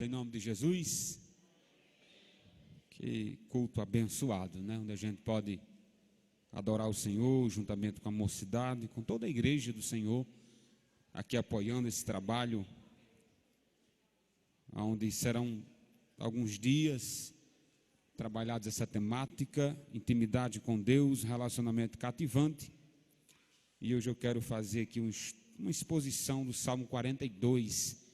Em nome de Jesus, que culto abençoado, né? Onde a gente pode adorar o Senhor, juntamente com a mocidade, com toda a igreja do Senhor, aqui apoiando esse trabalho, onde serão alguns dias trabalhados essa temática, intimidade com Deus, relacionamento cativante. E hoje eu quero fazer aqui uma exposição do Salmo 42,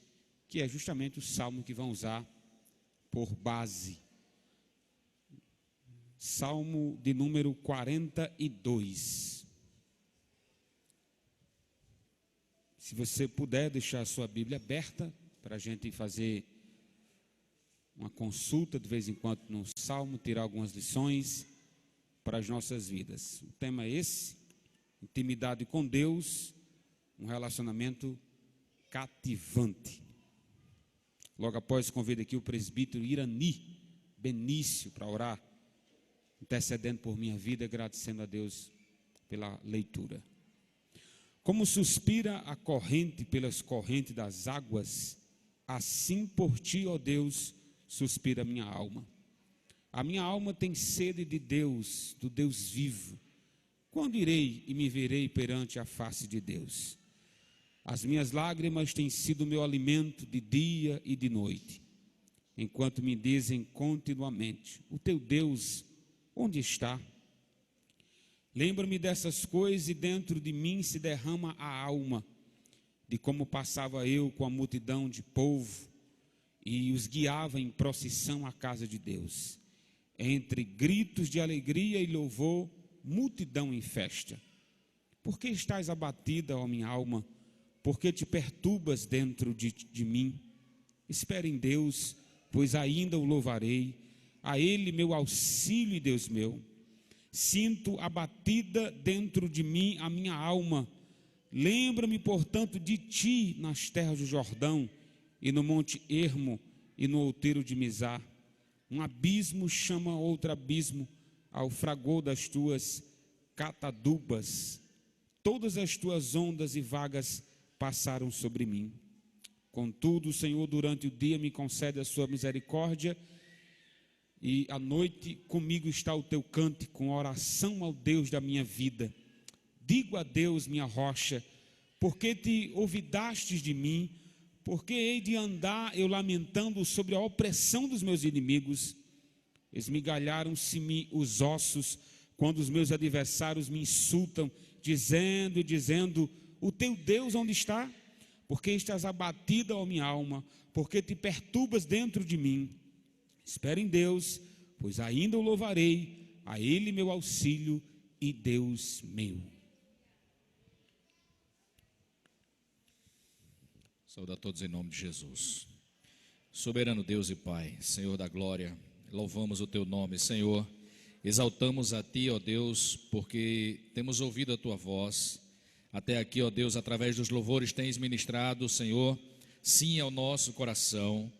que é justamente o salmo que vão usar por base. Salmo de número 42. Se você puder deixar a sua Bíblia aberta, para a gente fazer uma consulta de vez em quando no salmo, tirar algumas lições para as nossas vidas. O tema é esse: intimidade com Deus, um relacionamento cativante. Logo após, convido aqui o presbítero Irani Benício para orar, intercedendo por minha vida, agradecendo a Deus pela leitura. Como suspira a corrente pelas correntes das águas, assim por ti, ó Deus, suspira a minha alma. A minha alma tem sede de Deus, do Deus vivo. Quando irei e me verei perante a face de Deus? As minhas lágrimas têm sido meu alimento de dia e de noite, enquanto me dizem continuamente: o teu Deus, onde está? Lembro-me dessas coisas e dentro de mim se derrama a alma, de como passava eu com a multidão de povo e os guiava em procissão à casa de Deus, entre gritos de alegria e louvor, multidão em festa. Por que estás abatida, ó minha alma? Por que te perturbas dentro de mim? Espere em Deus, pois ainda o louvarei, a Ele meu auxílio e Deus meu. Sinto abatida dentro de mim a minha alma. Lembra-me, portanto, de ti nas terras do Jordão, e no monte Hermo, e no outeiro de Mizar. Um abismo chama outro abismo ao fragor das tuas catadubas. Todas as tuas ondas e vagas passaram sobre mim. Contudo, o Senhor durante o dia me concede a sua misericórdia, e à noite comigo está o teu cântico, com oração ao Deus da minha vida. Digo a Deus, minha rocha: porque te olvidastes de mim? Porque hei de andar eu lamentando sobre a opressão dos meus inimigos? Esmigalharam-se-me os ossos quando os meus adversários me insultam, dizendo: o teu Deus onde está? Porque estás abatida, ó minha alma? Porque te perturbas dentro de mim? Espera em Deus, pois ainda o louvarei, a Ele meu auxílio e Deus meu. Saúde a todos em nome de Jesus. Soberano Deus e Pai, Senhor da glória, louvamos o teu nome, Senhor. Exaltamos a ti, ó Deus, porque temos ouvido a tua voz. Até aqui, ó Deus, através dos louvores tens ministrado, Senhor, sim, ao nosso coração.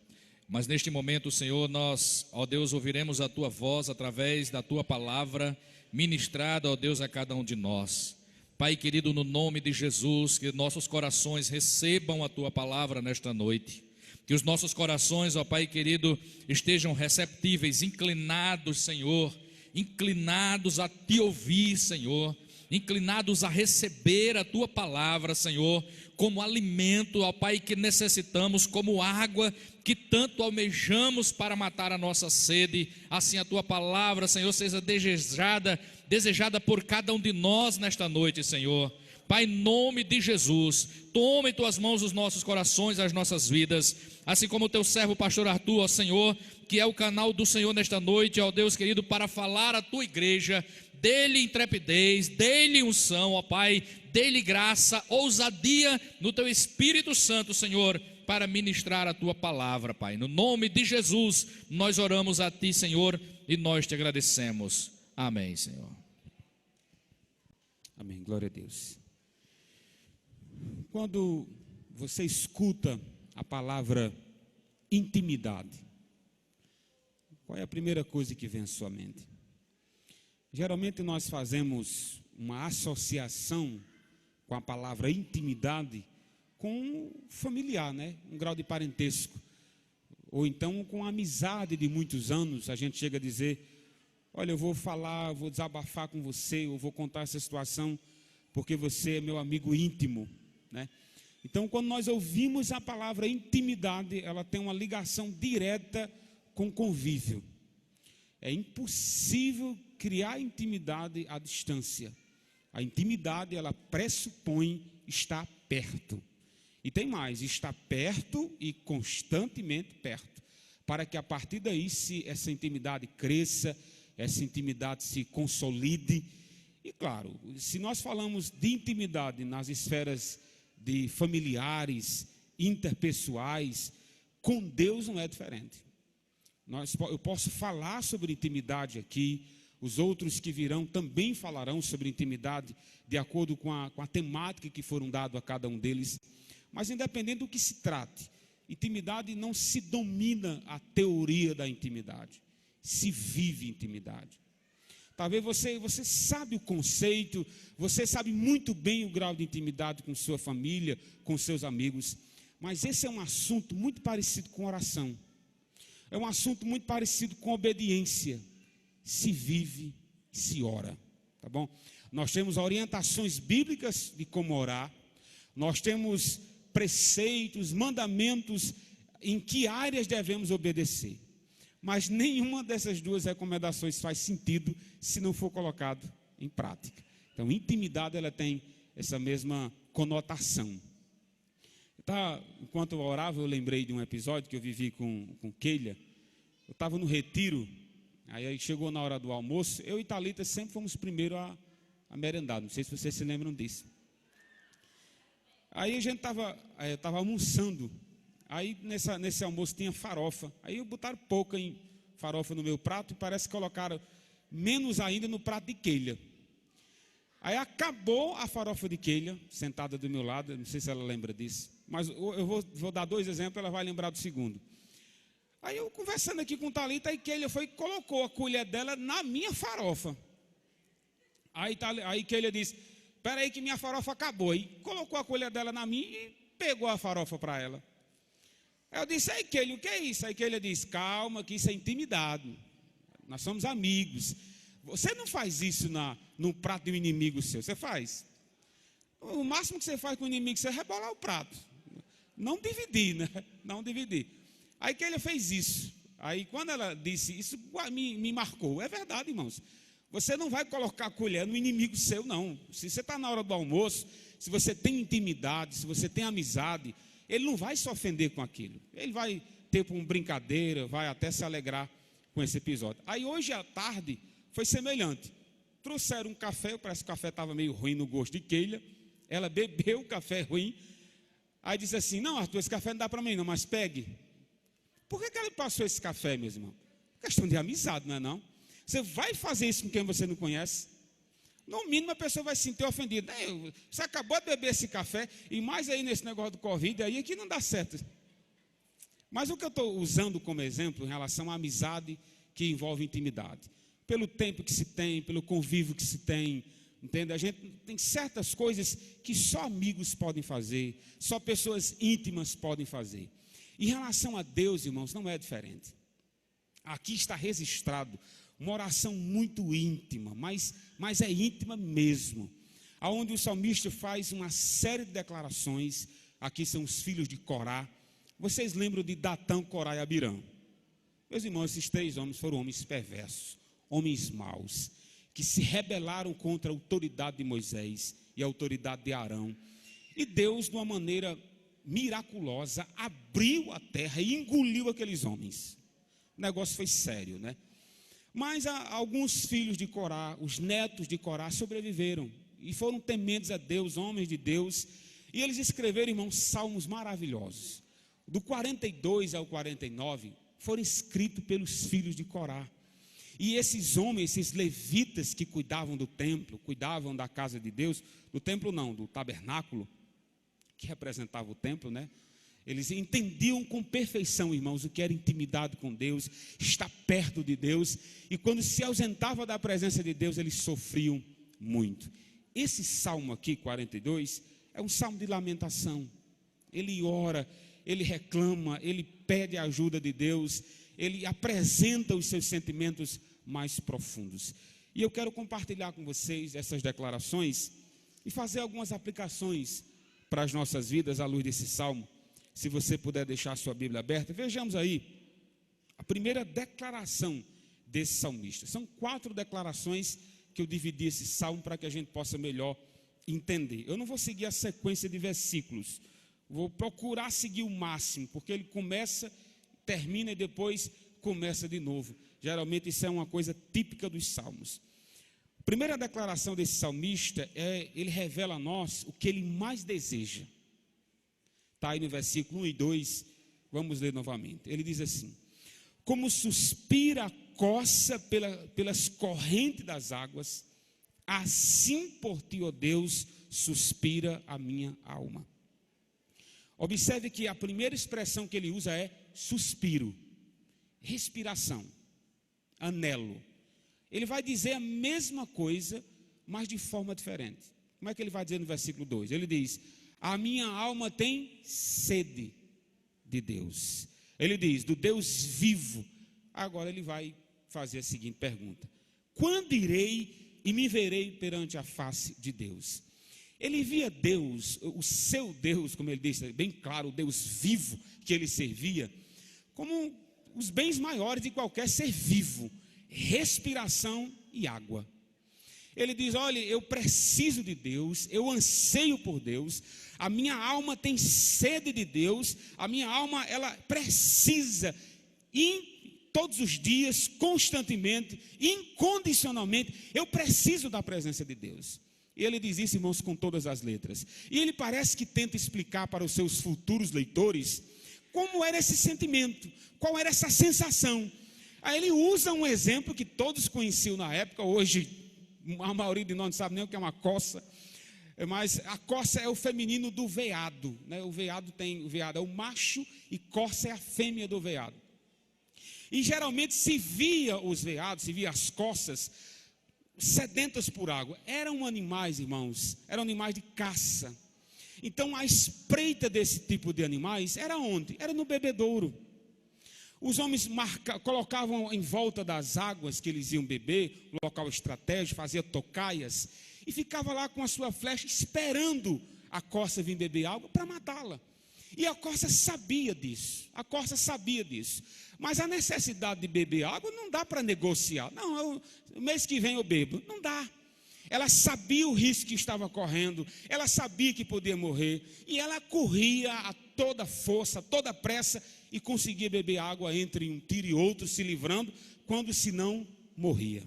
Mas neste momento, Senhor, nós, ó Deus, ouviremos a tua voz através da tua palavra ministrada, ó Deus, a cada um de nós. Pai querido, no nome de Jesus, que nossos corações recebam a tua palavra nesta noite. Que os nossos corações, ó Pai querido, estejam receptíveis, inclinados, Senhor, inclinados a te ouvir, Senhor, inclinados a receber a tua palavra, Senhor, como alimento, ó Pai, que necessitamos, como água que tanto almejamos para matar a nossa sede. Assim a tua palavra, Senhor, seja desejada por cada um de nós nesta noite, Senhor. Pai, em nome de Jesus, toma em tuas mãos os nossos corações, as nossas vidas, assim como o teu servo pastor Arthur, ó Senhor, que é o canal do Senhor nesta noite, ó Deus querido, para falar à tua igreja. Dê-lhe intrepidez, dê-lhe unção, ó Pai, dê-lhe graça, ousadia no teu Espírito Santo, Senhor, para ministrar a tua palavra, Pai. No nome de Jesus, nós oramos a ti, Senhor, e nós te agradecemos. Amém, Senhor. Amém, glória a Deus. Quando você escuta a palavra intimidade, qual é a primeira coisa que vem à sua mente? Geralmente nós fazemos uma associação com a palavra intimidade com familiar, né? Um grau de parentesco. ou então com a amizade de muitos anos, a gente chega a dizer: olha, eu vou falar, eu vou desabafar com você, eu vou contar essa situação, porque você é meu amigo íntimo, né? Então, quando nós ouvimos a palavra intimidade, ela tem uma ligação direta com convívio. É impossível criar intimidade à distância. A intimidade, ela pressupõe estar perto. E tem mais, estar perto e constantemente perto, para que a partir daí essa intimidade cresça, essa intimidade se consolide. E claro, se nós falamos de intimidade nas esferas de familiares, interpessoais, com Deus não é diferente. Eu posso falar sobre intimidade aqui, os outros que virão também falarão sobre intimidade, de acordo com a temática que foram dado a cada um deles. Mas independente do que se trate, intimidade não se domina a teoria da intimidade, se vive intimidade. Talvez você sabe o conceito, você sabe muito bem o grau de intimidade com sua família, com seus amigos, mas esse é um assunto muito parecido com oração. É um assunto muito parecido com obediência. Se vive, se ora, tá bom? Nós temos orientações bíblicas de como orar, nós temos preceitos, mandamentos em que áreas devemos obedecer. Mas nenhuma dessas duas recomendações faz sentido se não for colocado em prática. Então, intimidade, ela tem essa mesma conotação. Enquanto eu orava, eu lembrei de um episódio que eu vivi com Keila. Eu estava no retiro, aí chegou na hora do almoço, eu e Thalita sempre fomos primeiro a merendar, não sei se vocês se lembram disso. Aí a gente estava almoçando. Aí nesse almoço tinha farofa. Aí botaram pouca em farofa no meu prato e parece que colocaram menos ainda no prato de Keila. Aí acabou a farofa de Keila, sentada do meu lado, não sei se ela lembra disso, mas eu vou dar 2 exemplos, ela vai lembrar do segundo. Aí eu conversando aqui com Thalita, aí Keila foi e colocou a colher dela na minha farofa. Aí Keila disse: espera aí que minha farofa acabou. Aí colocou a colher dela na minha e pegou a farofa para ela. Eu disse: aí Keila, o que é isso? Aí Keila disse: calma, que isso é intimidade. Nós somos amigos. Você não faz isso no prato de um inimigo seu, você faz. O máximo que você faz com o inimigo seu é rebolar o prato. Não dividir, né? Não dividir. Aí Keila fez isso. Aí quando ela disse isso, me marcou. É verdade, irmãos. Você não vai colocar a colher no inimigo seu, não. Se você está na hora do almoço, se você tem intimidade, se você tem amizade, ele não vai se ofender com aquilo. Ele vai ter uma brincadeira, vai até se alegrar com esse episódio. Aí hoje à tarde foi semelhante. Trouxeram um café, parece que o café estava meio ruim no gosto de Keila. Ela bebeu o café ruim. Aí disse assim: não, Arthur, esse café não dá para mim não, mas pegue. Por que ela passou esse café, meus irmãos? Questão de amizade, não é não? Você vai fazer isso com quem você não conhece? No mínimo a pessoa vai se sentir ofendida. Você acabou de beber esse café, e mais aí nesse negócio do Covid, aí que não dá certo. Mas o que eu estou usando como exemplo em relação à amizade que envolve intimidade, pelo tempo que se tem, pelo convívio que se tem, entende? A gente tem certas coisas que só amigos podem fazer, só pessoas íntimas podem fazer. Em relação a Deus, irmãos, não é diferente. Aqui está registrado uma oração muito íntima, mas é íntima mesmo, aonde o salmista faz uma série de declarações. Aqui são os filhos de Corá. Vocês lembram de Datã, Corá e Abirã? Meus irmãos, esses 3 homens foram homens perversos, homens maus, que se rebelaram contra a autoridade de Moisés e a autoridade de Arão. E Deus, de uma maneira miraculosa, abriu a terra e engoliu aqueles homens. O negócio foi sério, né? Mas alguns filhos de Corá, os netos de Corá, sobreviveram e foram tementes a Deus, homens de Deus, e eles escreveram, irmãos, salmos maravilhosos. Do 42 ao 49 foram escritos pelos filhos de Corá. E esses homens, esses levitas que cuidavam do templo, cuidavam da casa de Deus, do templo não, do tabernáculo, que representava o templo, né? Eles entendiam com perfeição, irmãos, o que era intimidade com Deus, estar perto de Deus, e quando se ausentava da presença de Deus, eles sofriam muito. Esse salmo aqui, 42, é um salmo de lamentação. Ele ora, ele reclama, ele pede a ajuda de Deus, ele apresenta os seus sentimentos mais profundos. E eu quero compartilhar com vocês essas declarações e fazer algumas aplicações para as nossas vidas à luz desse salmo. Se você puder deixar a sua Bíblia aberta, vejamos aí a primeira declaração desse salmista. São 4 declarações que eu dividi esse salmo para que a gente possa melhor entender. Eu não vou seguir a sequência de versículos, vou procurar seguir o máximo, porque ele começa, termina e depois começa de novo. Geralmente isso é uma coisa típica dos salmos. A primeira declaração desse salmista ele revela a nós o que ele mais deseja. Está aí no versículo 1 e 2, vamos ler novamente. Ele diz assim: como suspira a coça pelas correntes das águas, assim por ti, ó Deus, suspira a minha alma. Observe que a primeira expressão que ele usa é suspiro, respiração, anelo. Ele vai dizer a mesma coisa, mas de forma diferente. Como é que ele vai dizer no versículo 2? Ele diz: a minha alma tem sede de Deus. Ele diz, do Deus vivo. Agora ele vai fazer a seguinte pergunta: quando irei e me verei perante a face de Deus? Ele via Deus, o seu Deus, como ele disse, bem claro, o Deus vivo que ele servia, como os bens maiores de qualquer ser vivo: respiração e água. Ele diz: olha, eu preciso de Deus, eu anseio por Deus, a minha alma tem sede de Deus, a minha alma, ela precisa, todos os dias, constantemente, incondicionalmente, eu preciso da presença de Deus. E ele diz isso, irmãos, com todas as letras. E ele parece que tenta explicar para os seus futuros leitores como era esse sentimento, qual era essa sensação. Aí ele usa um exemplo que todos conheciam na época. Hoje a maioria de nós não sabe nem o que é uma coça, mas a coça é o feminino do veado, né? O veado é o macho e coça é a fêmea do veado. E geralmente se via os veados, se via as coças sedentas por água. Eram animais, irmãos, eram animais de caça. Então a espreita desse tipo de animais era onde? Era no bebedouro. Os homens colocavam em volta das águas que eles iam beber, local estratégico, fazia tocaias, e ficava lá com a sua flecha esperando a coça vir beber água para matá-la. E a coça sabia disso, mas a necessidade de beber água não dá para negociar. Não, o mês que vem eu bebo, não dá. Ela sabia o risco que estava correndo, ela sabia que podia morrer, e ela corria a toda força, a toda pressa, e conseguia beber água entre um tiro e outro, se livrando, quando senão morria.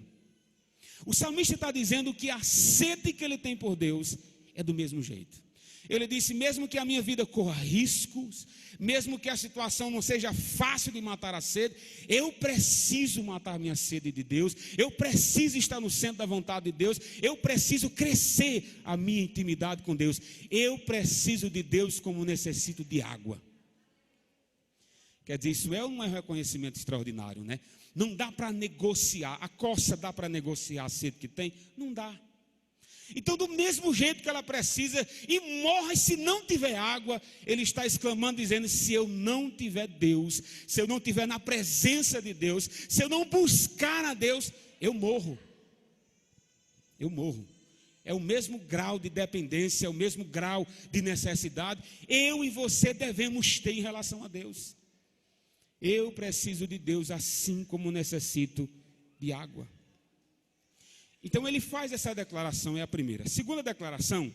O salmista está dizendo que a sede que ele tem por Deus é do mesmo jeito. Ele disse: mesmo que a minha vida corra riscos, mesmo que a situação não seja fácil de matar a sede, eu preciso matar minha sede de Deus, eu preciso estar no centro da vontade de Deus, eu preciso crescer a minha intimidade com Deus, eu preciso de Deus como necessito de água. Quer dizer, isso é um reconhecimento extraordinário, né? Não dá para negociar. A coça dá para negociar a sede que tem? Não dá. Então, do mesmo jeito que ela precisa e morre se não tiver água, ele está exclamando, dizendo: se eu não tiver Deus, se eu não tiver na presença de Deus, se eu não buscar a Deus, eu morro. Eu morro. É o mesmo grau de dependência, é o mesmo grau de necessidade eu e você devemos ter em relação a Deus. Eu preciso de Deus assim como necessito de água. Então ele faz essa declaração, é a primeira. A segunda declaração,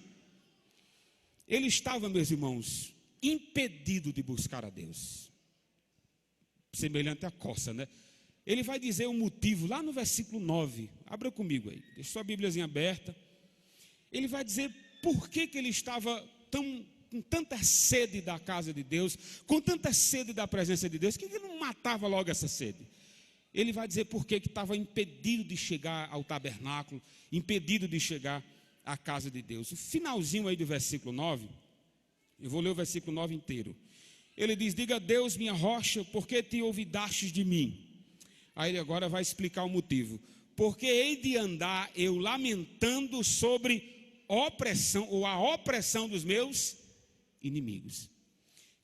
ele estava, meus irmãos, impedido de buscar a Deus. Semelhante à coça, né? Ele vai dizer o motivo lá no versículo 9. Abra comigo aí, deixa sua Bíbliazinha aberta. Ele vai dizer por que ele estava com tanta sede da casa de Deus, com tanta sede da presença de Deus, que ele não matava logo essa sede. Ele vai dizer por que estava impedido de chegar ao tabernáculo, impedido de chegar à casa de Deus. O finalzinho aí do versículo 9, eu vou ler o versículo 9 inteiro. Ele diz: diga a Deus, minha rocha, por que te olvidastes de mim? Aí ele agora vai explicar o motivo. Porque hei de andar eu lamentando sobre opressão, ou a opressão dos meus inimigos.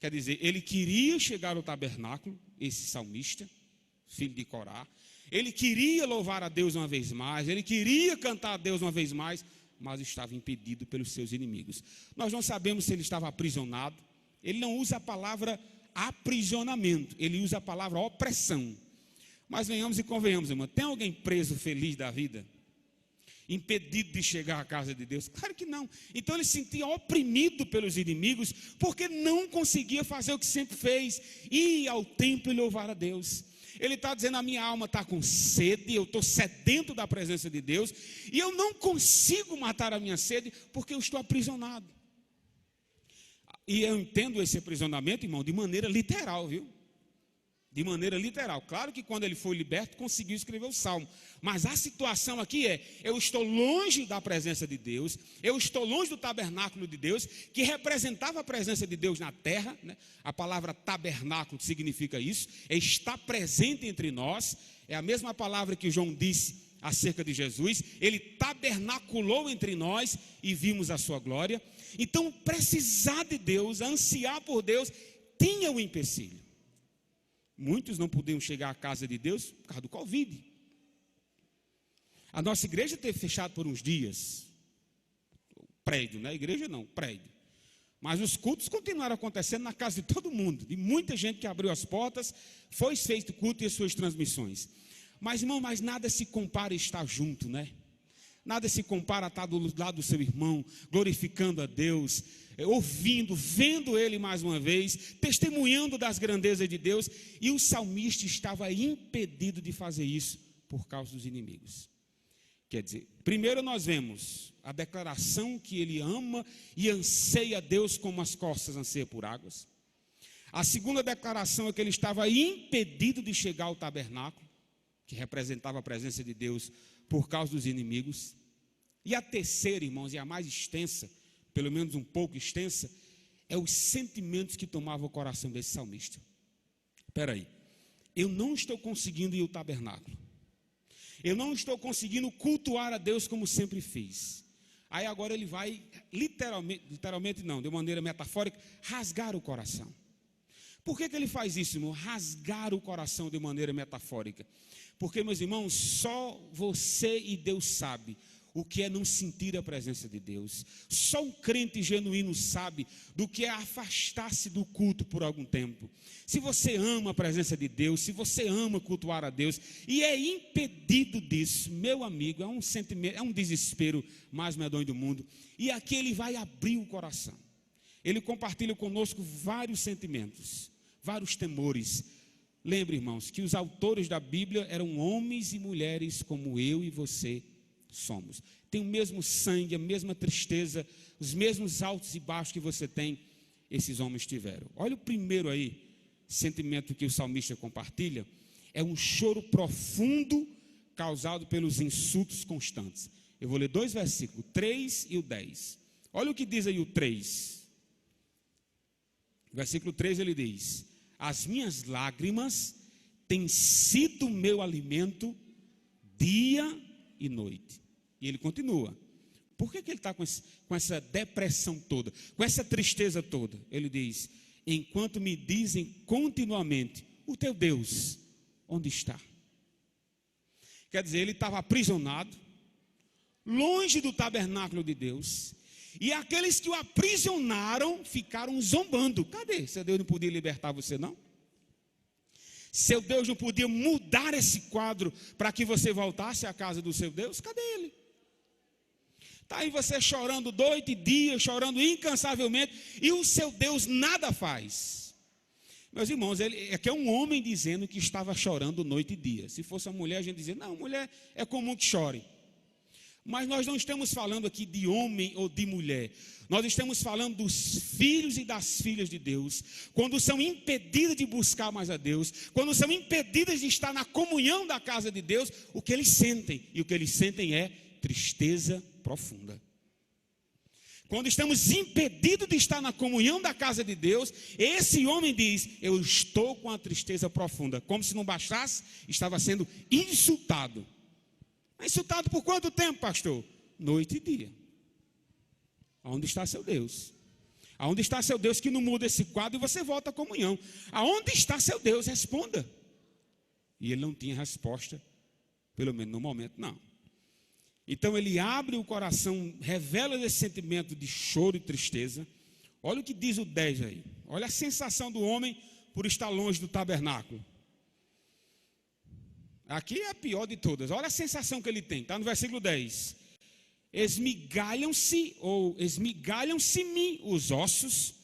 Quer dizer, ele queria chegar ao tabernáculo, esse salmista, filho de Corá. Ele queria louvar a Deus uma vez mais, ele queria cantar a Deus uma vez mais, mas estava impedido pelos seus inimigos. Nós não sabemos se ele estava aprisionado. Ele não usa a palavra aprisionamento, ele usa a palavra opressão. Mas venhamos e convenhamos, irmão, tem alguém preso feliz da vida? Impedido de chegar à casa de Deus? Claro que não. Então ele se sentia oprimido pelos inimigos, porque não conseguia fazer o que sempre fez, ir ao templo e louvar a Deus. Ele está dizendo, a minha alma está com sede, eu estou sedento da presença de Deus, e eu não consigo matar a minha sede, porque eu estou aprisionado. E eu entendo esse aprisionamento, irmão, de maneira literal, viu? De maneira literal. Claro que quando ele foi liberto, conseguiu escrever o Salmo. Mas a situação aqui é, eu estou longe da presença de Deus, eu estou longe do tabernáculo de Deus, que representava a presença de Deus na terra, né? A palavra tabernáculo significa isso, é estar presente entre nós, é a mesma palavra que João disse acerca de Jesus, ele tabernaculou entre nós e vimos a sua glória. Então, precisar de Deus, ansiar por Deus, tinha um empecilho. Muitos não podiam chegar à casa de Deus por causa do Covid. A nossa igreja teve fechado por uns dias. Prédio, não é igreja não, prédio. Mas os cultos continuaram acontecendo na casa de todo mundo. De muita gente que abriu as portas, foi feito culto e as suas transmissões. Mas, irmão, mas nada se compara a estar junto, né? Nada se compara a estar do lado do seu irmão, glorificando a Deus, ouvindo, vendo Ele mais uma vez, testemunhando das grandezas de Deus. E o salmista estava impedido de fazer isso por causa dos inimigos. Quer dizer, primeiro nós vemos a declaração que ele ama e anseia a Deus como as costas anseiam por águas. A segunda declaração é que ele estava impedido de chegar ao tabernáculo, que representava a presença de Deus, por causa dos inimigos. E a terceira, irmãos, e a mais extensa, pelo menos um pouco extensa, é os sentimentos que tomavam o coração desse salmista. Espera aí, eu não estou conseguindo ir ao tabernáculo, eu não estou conseguindo cultuar a Deus como sempre fiz. Aí agora ele vai, literalmente não, de maneira metafórica, rasgar o coração. Por que ele faz isso, irmão? Rasgar o coração de maneira metafórica. Porque, meus irmãos, só você e Deus sabe o que é não sentir a presença de Deus. Só um crente genuíno sabe do que é afastar-se do culto por algum tempo. Se você ama a presença de Deus, se você ama cultuar a Deus e é impedido disso, meu amigo, é um sentimento, é um desespero mais medonho do mundo. E aqui ele vai abrir o coração. Ele compartilha conosco vários sentimentos, vários temores. Lembre, irmãos, que os autores da Bíblia eram homens e mulheres como eu e você somos. Tem o mesmo sangue, a mesma tristeza, os mesmos altos e baixos que você tem, esses homens tiveram. Olha o primeiro aí, sentimento que o salmista compartilha, é um choro profundo causado pelos insultos constantes. Eu vou ler 2 versículos, 3 e o 10. Olha o que diz aí o 3. Versículo 3 ele diz: as minhas lágrimas têm sido meu alimento dia e noite. E ele continua. Por que ele está com essa depressão toda, com essa tristeza toda? Ele diz: enquanto me dizem continuamente, o teu Deus, onde está? Quer dizer, ele estava aprisionado, longe do tabernáculo de Deus, e aqueles que o aprisionaram ficaram zombando. Cadê? Seu Deus não podia libertar você, não? Seu Deus não podia mudar esse quadro para que você voltasse à casa do seu Deus? Cadê ele? Está aí você chorando noite e dia, chorando incansavelmente, e o seu Deus nada faz. Meus irmãos, aqui é um homem dizendo que estava chorando noite e dia. Se fosse uma mulher, a gente dizia, não, mulher é comum que chore. Mas nós não estamos falando aqui de homem ou de mulher. Nós estamos falando dos filhos e das filhas de Deus. Quando são impedidas de buscar mais a Deus, quando são impedidas de estar na comunhão da casa de Deus, o que eles sentem? E o que eles sentem é tristeza profunda. Quando estamos impedidos de estar na comunhão da casa de Deus, esse homem diz, eu estou com a tristeza profunda. Como se não bastasse, estava sendo insultado. Insultado por quanto tempo, pastor? Noite e dia. Onde está seu Deus? Aonde está seu Deus que não muda esse quadro e você volta à comunhão? Aonde está seu Deus? Responda. E ele não tinha resposta, pelo menos no momento, não. Então ele abre o coração, revela esse sentimento de choro e tristeza. Olha o que diz o 10 aí. Olha a sensação do homem por estar longe do tabernáculo. Aqui é a pior de todas. Olha a sensação que ele tem. Está no versículo 10. Esmigalham-se-me os ossos,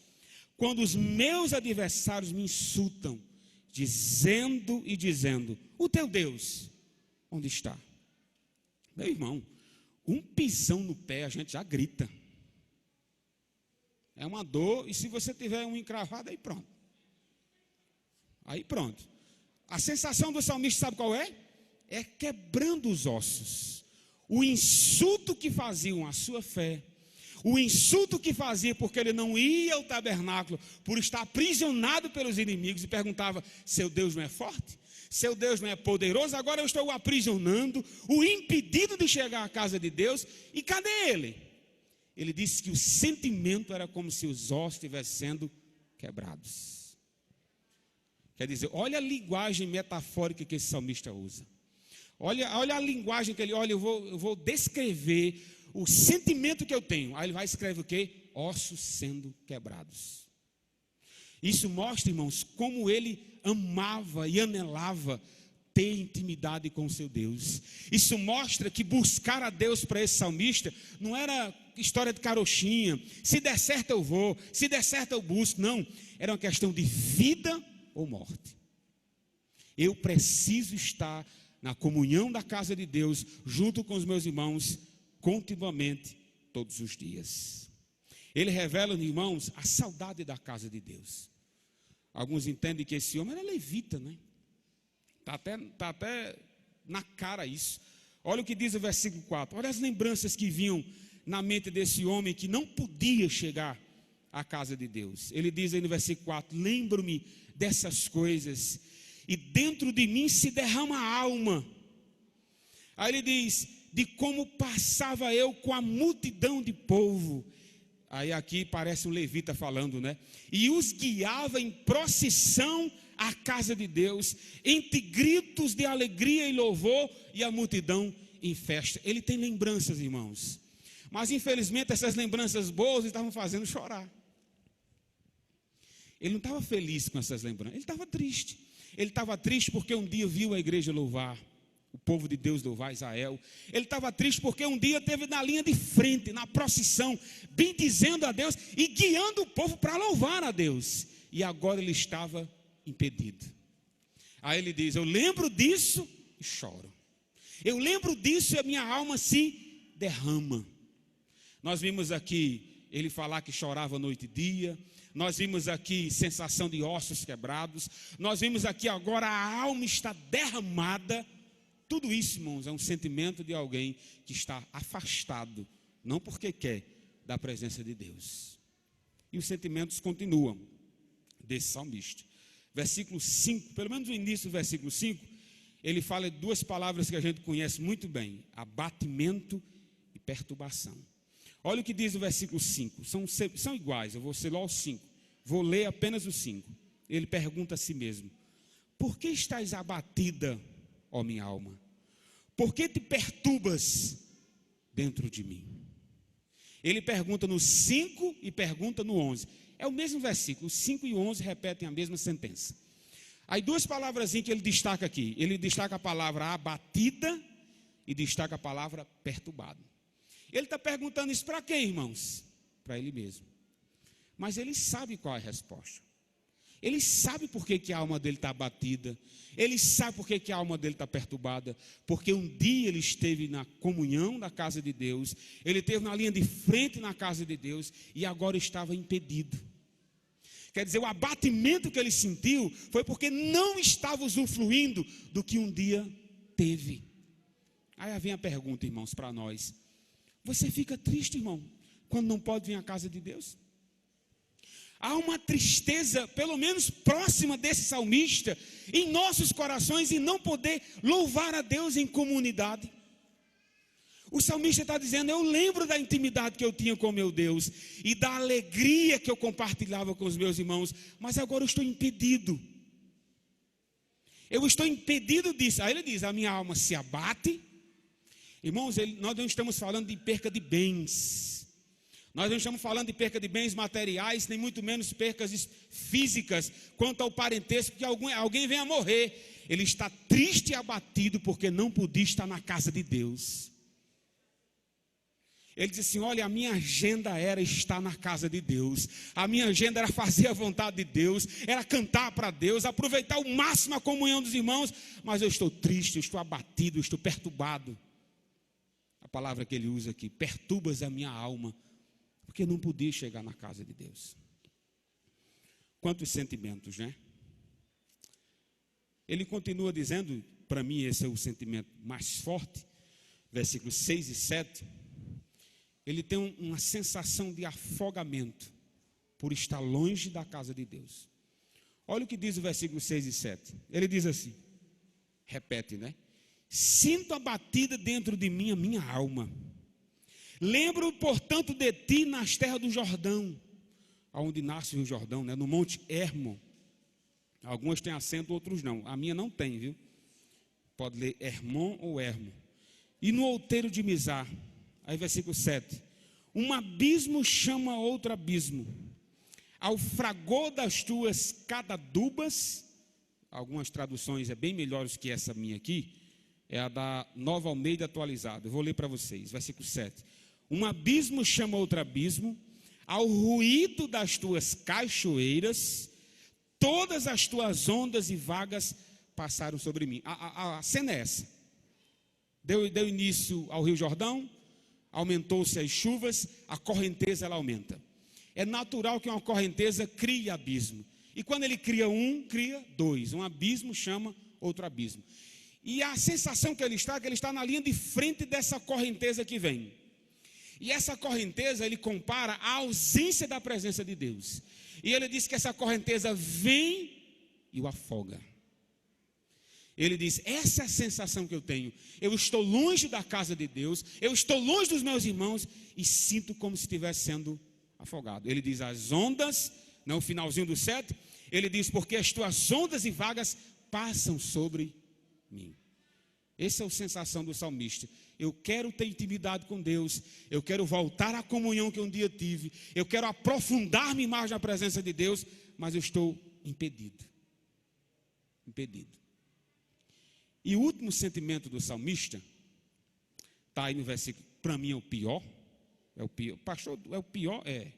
quando os meus adversários me insultam, dizendo, o teu Deus, onde está? Meu irmão, um pisão no pé a gente já grita. É uma dor, e se você tiver um encravado, aí pronto. Aí pronto. A sensação do salmista, sabe qual é? É quebrando os ossos. O insulto que faziam à sua fé, o insulto que fazia porque ele não ia ao tabernáculo, por estar aprisionado pelos inimigos, e perguntava, seu Deus não é forte? Seu Deus não é poderoso? Agora eu estou o aprisionando, o impedido de chegar à casa de Deus, e cadê ele? Ele disse que o sentimento era como se os ossos estivessem sendo quebrados. Quer dizer, olha a linguagem metafórica que esse salmista usa. Olha a linguagem que ele, eu vou descrever o sentimento que eu tenho. Aí ele vai escrever o quê? Ossos sendo quebrados. Isso mostra, irmãos, como ele amava e anelava ter intimidade com o seu Deus. Isso mostra que buscar a Deus para esse salmista não era história de carochinha. Se der certo eu vou, se der certo eu busco. Não, era uma questão de vida ou morte. Eu preciso estar na comunhão da casa de Deus, junto com os meus irmãos, continuamente, todos os dias. Ele revela, irmãos, a saudade da casa de Deus. Alguns entendem que esse homem era levita, né? Está até na cara isso. Olha o que diz o versículo 4. Olha as lembranças que vinham na mente desse homem que não podia chegar à casa de Deus. Ele diz aí no versículo 4, lembro-me dessas coisas, e dentro de mim se derrama a alma. Aí ele diz, de como passava eu com a multidão de povo. Aí aqui parece um levita falando, né? E os guiava em procissão à casa de Deus, entre gritos de alegria e louvor, e a multidão em festa. Ele tem lembranças, irmãos. Mas infelizmente essas lembranças boas estavam fazendo chorar. Ele não estava feliz com essas lembranças, ele estava triste. Ele estava triste porque um dia viu a igreja louvar, o povo de Deus louvar Israel. Ele estava triste porque um dia esteve na linha de frente, na procissão, bendizendo a Deus e guiando o povo para louvar a Deus. E agora ele estava impedido. Aí ele diz, eu lembro disso e choro. Eu lembro disso e a minha alma se derrama. Nós vimos aqui ele falar que chorava noite e dia. Nós vimos aqui sensação de ossos quebrados. Nós vimos aqui agora a alma está derramada. Tudo isso, irmãos, é um sentimento de alguém que está afastado, não porque quer, da presença de Deus. E os sentimentos continuam desse salmista. Versículo 5, pelo menos no início do versículo 5, ele fala de duas palavras que a gente conhece muito bem: abatimento e perturbação. Olha o que diz o versículo 5, são iguais, eu vou ser lá o 5, vou ler apenas o 5. Ele pergunta a si mesmo, por que estás abatida, ó minha alma? Por que te perturbas dentro de mim? Ele pergunta no 5 e pergunta no 11, é o mesmo versículo, o 5 e o 11 repetem a mesma sentença. Aí duas palavras que ele destaca aqui, ele destaca a palavra abatida e destaca a palavra perturbado. Ele está perguntando isso para quem, irmãos? Para ele mesmo. Mas ele sabe qual é a resposta. Ele sabe por que a alma dele está abatida. Ele sabe por que a alma dele está perturbada. Porque um dia ele esteve na comunhão da casa de Deus. Ele esteve na linha de frente na casa de Deus. E agora estava impedido. Quer dizer, o abatimento que ele sentiu foi porque não estava usufruindo do que um dia teve. Aí vem a pergunta, irmãos, para nós. Você fica triste, irmão, quando não pode vir à casa de Deus? Há uma tristeza, pelo menos próxima desse salmista, em nossos corações, em não poder louvar a Deus em comunidade. O salmista está dizendo: eu lembro da intimidade que eu tinha com meu Deus e da alegria que eu compartilhava com os meus irmãos, mas agora eu estou impedido. Eu estou impedido disso. Aí ele diz: a minha alma se abate. Irmãos, nós não estamos falando de perca de bens. Nós não estamos falando de perca de bens materiais, nem muito menos percas físicas, quanto ao parentesco, que alguém venha morrer. Ele está triste e abatido porque não podia estar na casa de Deus. Ele diz assim: olha, a minha agenda era estar na casa de Deus. A minha agenda era fazer a vontade de Deus, era cantar para Deus, aproveitar ao máximo a comunhão dos irmãos. Mas eu estou triste, eu estou abatido, eu estou perturbado. A palavra que ele usa aqui: perturbas a minha alma, porque não podia chegar na casa de Deus. Quantos sentimentos, né? Ele continua dizendo, para mim esse é o sentimento mais forte, versículos 6 e 7, ele tem uma sensação de afogamento por estar longe da casa de Deus. Olha o que diz o versículo 6 e 7. Ele diz assim, repete, né? Sinto abatida dentro de mim a minha alma. Lembro, portanto, de ti nas terras do Jordão, aonde nasce o Rio Jordão, né? No Monte Hermon. Algumas têm acento, outros não. A minha não tem, viu? Pode ler Hermon ou Hermo. E no outeiro de Mizar. Aí versículo 7. Um abismo chama outro abismo. Ao fragor das tuas cadadubas. Algumas traduções é bem melhores que essa minha aqui. É a da Nova Almeida atualizada. Eu vou ler para vocês. Versículo 7. Um abismo chama outro abismo. Ao ruído das tuas cachoeiras, todas as tuas ondas e vagas passaram sobre mim. A cena é essa. Deu início ao Rio Jordão, aumentou-se as chuvas, a correnteza ela aumenta. É natural que uma correnteza crie abismo. E quando ele cria um, cria dois. Um abismo chama outro abismo. E a sensação que ele está, é que ele está na linha de frente dessa correnteza que vem. E essa correnteza ele compara à ausência da presença de Deus. E ele diz que essa correnteza vem e o afoga. Ele diz: essa é a sensação que eu tenho. Eu estou longe da casa de Deus, eu estou longe dos meus irmãos e sinto como se estivesse sendo afogado. Ele diz: as ondas, no finalzinho do 7, ele diz: porque as tuas ondas e vagas passam sobre mim. Essa é a sensação do salmista. Eu quero ter intimidade com Deus, eu quero voltar à comunhão que um dia tive, eu quero aprofundar-me mais na presença de Deus, mas eu estou impedido. Impedido. E o último sentimento do salmista, está aí no versículo, para mim é o pior, pastor, é o pior, é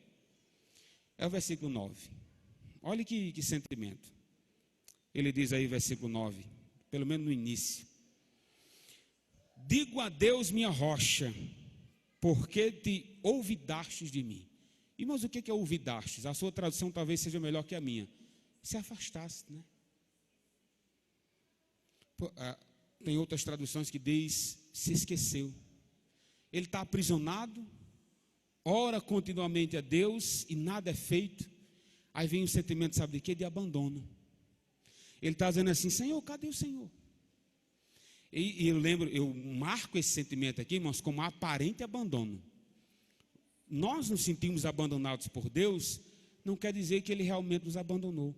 o versículo 9. Olha que sentimento. Ele diz aí, versículo 9, pelo menos no início: digo a Deus minha rocha, porque te ouvidastes de mim. Irmãos, o que é ouvidastes? A sua tradução talvez seja melhor que a minha. Se afastaste, né? Tem outras traduções que diz: se esqueceu. Ele está aprisionado, ora continuamente a Deus e nada é feito. Aí vem o sentimento, sabe de quê? De abandono. Ele está dizendo assim: Senhor, cadê o Senhor? E eu marco esse sentimento aqui, irmãos, como aparente abandono. Nós nos sentimos abandonados por Deus, não quer dizer que Ele realmente nos abandonou.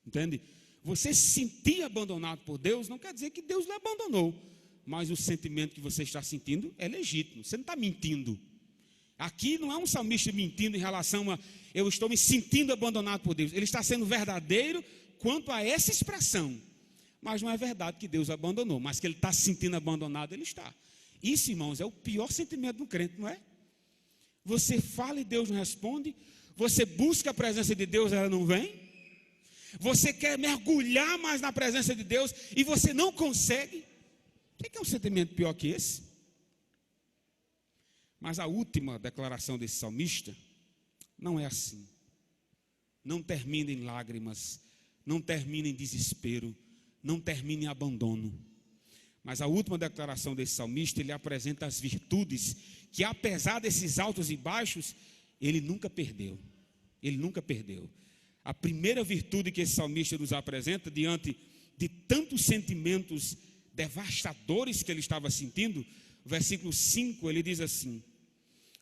Entende? Você se sentir abandonado por Deus, não quer dizer que Deus lhe abandonou. Mas o sentimento que você está sentindo é legítimo, você não está mentindo. Aqui não é um salmista mentindo em relação a eu estou me sentindo abandonado por Deus. Ele está sendo verdadeiro quanto a essa expressão. Mas não é verdade que Deus abandonou, mas que ele está se sentindo abandonado, ele está. Isso, irmãos, é o pior sentimento do crente, não é? Você fala e Deus não responde, você busca a presença de Deus, ela não vem. Você quer mergulhar mais na presença de Deus e você não consegue. O que é um sentimento pior que esse? Mas a última declaração desse salmista não é assim. Não termina em lágrimas, não termina em desespero, não termina em abandono. Mas a última declaração desse salmista, ele apresenta as virtudes que, apesar desses altos e baixos, ele nunca perdeu. Ele nunca perdeu. A primeira virtude que esse salmista nos apresenta, diante de tantos sentimentos devastadores que ele estava sentindo, versículo 5, ele diz assim: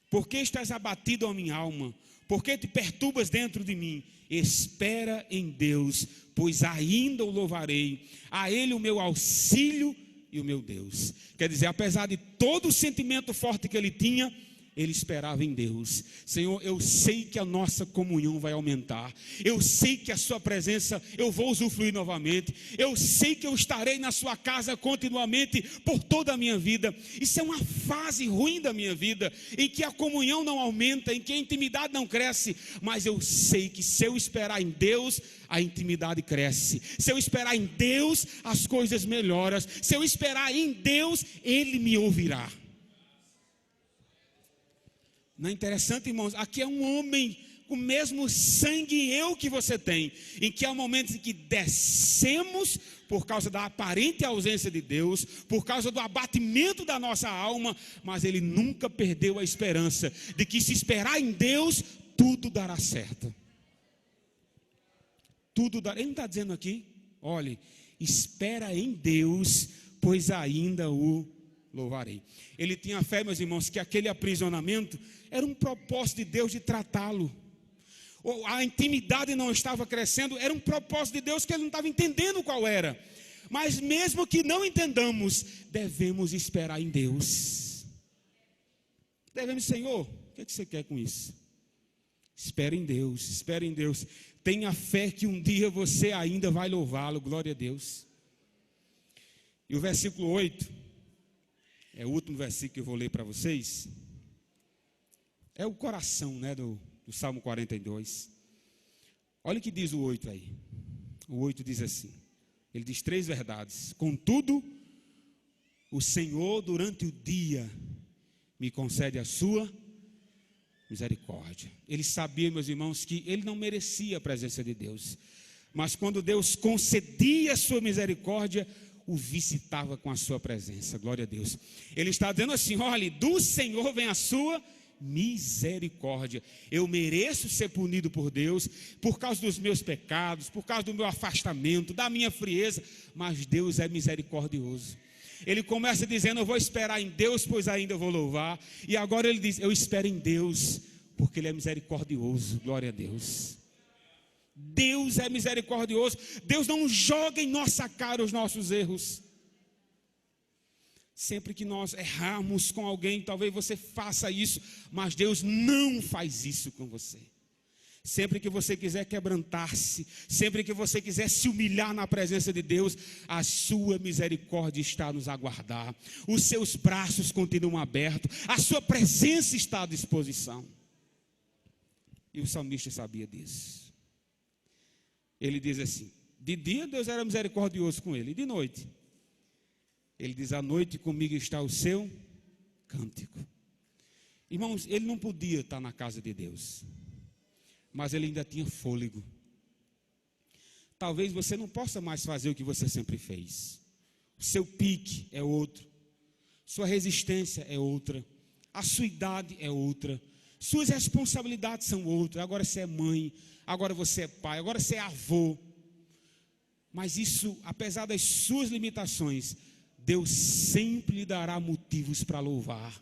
por que estás abatido, ó minha alma? Por que te perturbas dentro de mim? Espera em Deus, pois ainda o louvarei, a Ele o meu auxílio e o meu Deus. Quer dizer, apesar de todo o sentimento forte que ele tinha, ele esperava em Deus. Senhor, eu sei que a nossa comunhão vai aumentar, eu sei que a sua presença eu vou usufruir novamente, eu sei que eu estarei na sua casa continuamente por toda a minha vida. Isso é uma fase ruim da minha vida, em que a comunhão não aumenta, em que a intimidade não cresce, mas eu sei que se eu esperar em Deus, a intimidade cresce. Se eu esperar em Deus, as coisas melhoram. Se eu esperar em Deus, Ele me ouvirá. Não é interessante, irmãos? Aqui é um homem com o mesmo sangue eu que você tem, em que há momentos em que descemos por causa da aparente ausência de Deus, por causa do abatimento da nossa alma, mas ele nunca perdeu a esperança de que se esperar em Deus, tudo dará certo. Tudo dará. Ele não está dizendo aqui, olhe, espera em Deus, pois ainda o louvarei. Ele tinha fé, meus irmãos, que aquele aprisionamento era um propósito de Deus de tratá-lo. A intimidade não estava crescendo, era um propósito de Deus que ele não estava entendendo qual era. Mas mesmo que não entendamos, devemos esperar em Deus. Devemos, Senhor, o que você quer com isso? Espere em Deus, espere em Deus. Tenha fé que um dia você ainda vai louvá-lo, glória a Deus. E o versículo 8, é o último versículo que eu vou ler para vocês. É o coração, né, do Salmo 42. Olha o que diz o 8 aí. O 8 diz assim, ele diz 3 verdades. Contudo, o Senhor durante o dia me concede a sua misericórdia. Ele sabia, meus irmãos, que ele não merecia a presença de Deus. Mas quando Deus concedia a sua misericórdia, o visitava com a sua presença, glória a Deus. Ele está dizendo assim, olha, do Senhor vem a sua misericórdia. Eu mereço ser punido por Deus, por causa dos meus pecados, por causa do meu afastamento, da minha frieza, mas Deus é misericordioso. Ele começa dizendo, eu vou esperar em Deus, pois ainda vou louvar. E agora ele diz, eu espero em Deus, porque Ele é misericordioso, glória a Deus. Deus é misericordioso. Deus não joga em nossa cara os nossos erros. Sempre que nós errarmos com alguém, talvez você faça isso, mas Deus não faz isso com você. Sempre que você quiser quebrantar-se, sempre que você quiser se humilhar na presença de Deus, a sua misericórdia está a nos aguardar. Os seus braços continuam abertos, a sua presença está à disposição. E o salmista sabia disso. Ele diz assim, de dia Deus era misericordioso com ele, e de noite ele diz, à noite comigo está o seu cântico. Irmãos, ele não podia estar na casa de Deus, mas ele ainda tinha fôlego. Talvez você não possa mais fazer o que você sempre fez. O seu pique é outro, sua resistência é outra, a sua idade é outra, suas responsabilidades são outras. Agora você é mãe, agora você é pai, agora você é avô. Mas isso, apesar das suas limitações, Deus sempre lhe dará motivos para louvar.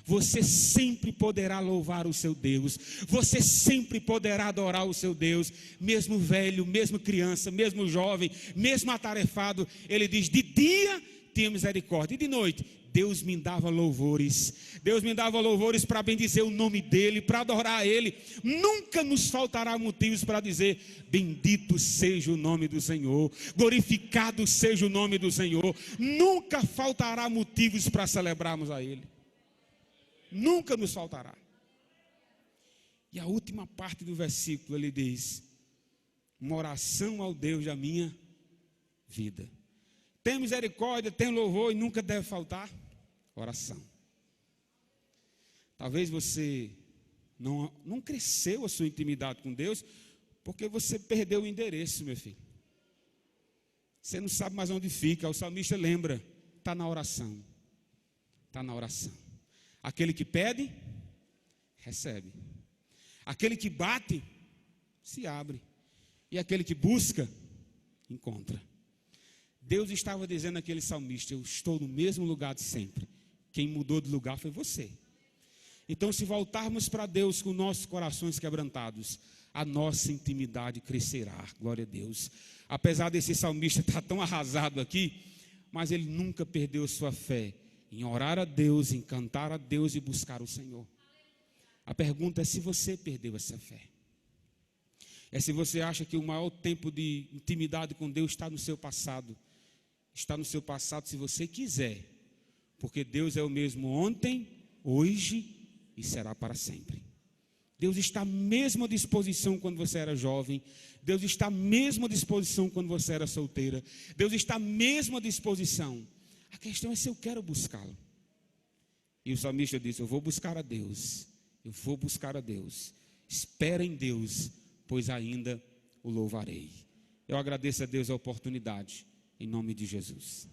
Você sempre poderá louvar o seu Deus. Você sempre poderá adorar o seu Deus. Mesmo velho, mesmo criança, mesmo jovem, mesmo atarefado. Ele diz, de dia tinha misericórdia, e de noite Deus me dava louvores. Deus me dava louvores para bendizer o nome dEle, para adorar Ele. Nunca nos faltará motivos para dizer, bendito seja o nome do Senhor, glorificado seja o nome do Senhor. Nunca faltará motivos para celebrarmos a Ele. Nunca nos faltará. E a última parte do versículo, ele diz, uma oração ao Deus da minha vida. Tem misericórdia, tem louvor e nunca deve faltar oração. Talvez você não cresceu a sua intimidade com Deus, porque você perdeu o endereço, meu filho. Você não sabe mais onde fica. O salmista lembra, está na oração. Está na oração. Aquele que pede, recebe. Aquele que bate, se abre. E aquele que busca, encontra. Deus estava dizendo àquele salmista, eu estou no mesmo lugar de sempre. Quem mudou de lugar foi você. Então, se voltarmos para Deus com nossos corações quebrantados, a nossa intimidade crescerá, glória a Deus. Apesar desse salmista estar tão arrasado aqui, mas ele nunca perdeu sua fé em orar a Deus, em cantar a Deus e buscar o Senhor. A pergunta é se você perdeu essa fé. É se você acha que o maior tempo de intimidade com Deus está no seu passado. Está no seu passado se você quiser, porque Deus é o mesmo ontem, hoje e será para sempre. Deus está mesmo à disposição quando você era jovem. Deus está mesmo à disposição quando você era solteira. Deus está mesmo à disposição. A questão é se eu quero buscá-lo. E o salmista diz: eu vou buscar a Deus. Eu vou buscar a Deus. Espera em Deus, pois ainda o louvarei. Eu agradeço a Deus a oportunidade, em nome de Jesus.